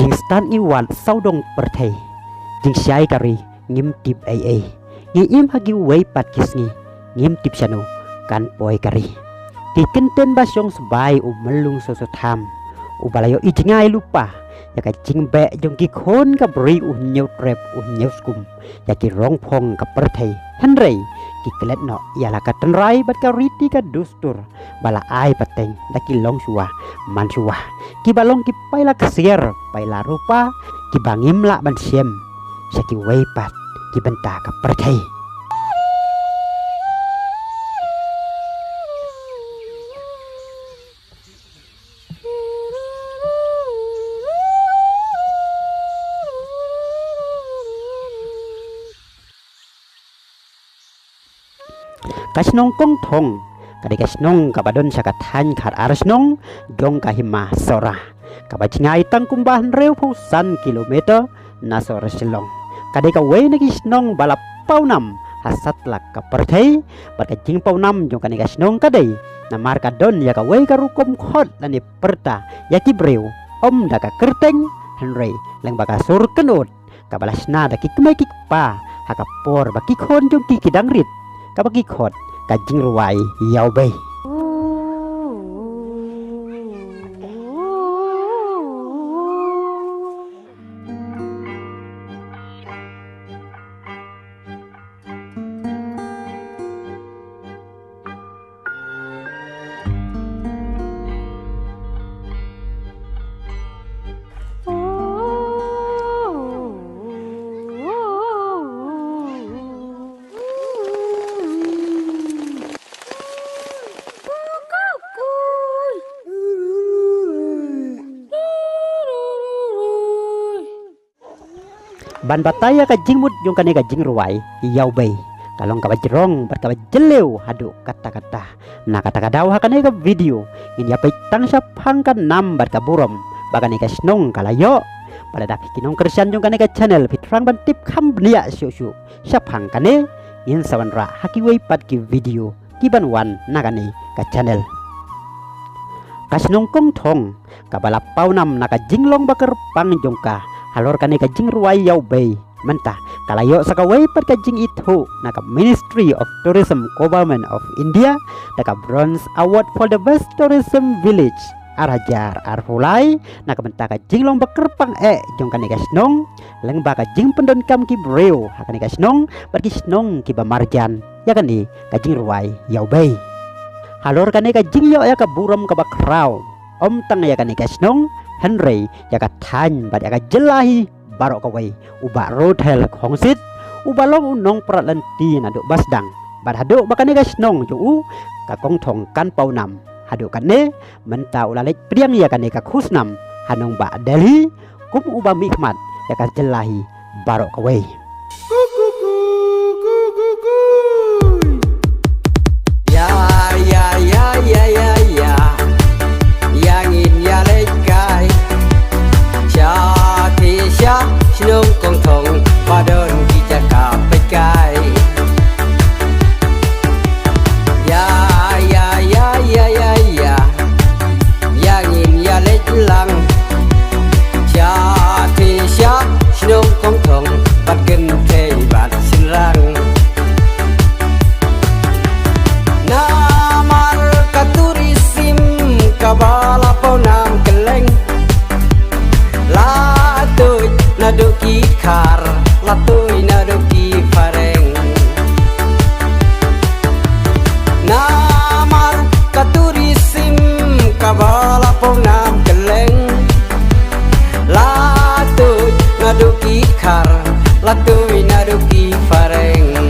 jing stan iwan saudong perthei jing siai kari ngim tip ai ngi im hagi wei pat kisngi ngim tip sano kan poi kari ti kenten basyong sebai melung soso tham balayo ijingai lupa ya ka jingbe jong ki khon ka bri nyau trep nyau skum ya ki rong phong ka perthei hanrei ki kelet no ya la ka tenrai bat ka riti ka dustur bala ai pateng da ki long suwa man suwa ki balong ki paila kasier paila rupa ki bangim la ban siem saki wei pat ki benta ka perthei kasnong kong thong kadi kasnong kabadon sakathan khat arsnong dong kahima sora kabachingai tang kumbahan reu phusan kilometer na sora silong kadi ka wei na kisnong balap paunam hasat lak ka perthei barka jing paunam jong kani kasnong kadai na marka don ya ka wei ka rukom khot lani perta ya ki breu om da ka kerteng henrei leng baka sur kenut kabalasna da ki kemai ki pa hakapor baki khon jong ki kidangrit kabagi khot ka jing ruai yau bei ban bataya ka jingmut jong kane ka jing ruai yau bei kalong ka bajrong bar ka jeleu hadu kata-kata na kata daw ha kane ka video in ya pai tang sa phang ka nam bar ka burom bagane ka snong kalayo pada dak kinong kersian jong kane ka channel fitrang ban tip kham bnia syu sa phang kane in sawanra haki wei pat ki video ki ban wan na kane ka channel kasnong kong thong ka balap paunam na ka jinglong bakar pang jongka halor kane ka jing ruai yau bei menta kalayo sakawai pat ka jing itu naka Ministry of Tourism Government of India naka Bronze Award for the Best Tourism Village arajar arhulai naka menta ka jing long bakerpang jong kane ka snong leng ba ka jing pendon kam ki breu hakane ka snong pat ki snong ki ba marjan ya kane ka jing ruai yau bei halor kane ka jing yo ya ka buram ka bakrau om tang ya kane ka snong Henry ya ka than bad ya ka jelahi barok ka wei uba rotel khongsit uba long unong pralanti na do basdang bad hado bakane ka snong ju ka kong thong kan paunam hado kane menta ulalek priang ya kane ka khusnam hanong ba Delhi kum uba mikmat ya ka jelahi barok ka wei ya ya ya ya ya ya yang in ya le kai cha thi sha snong kong thong ba don ki cha ka pe kai ya ya ya ya ya ya yang in ya le lang cha thi sha snong kong thong bat gen the bat sin rang namar katurisim kabala ponam keleng latuy naduki khar latuy naduki fareng namar katurisim kabala ponam keleng latuy naduki khar latuy naduki fareng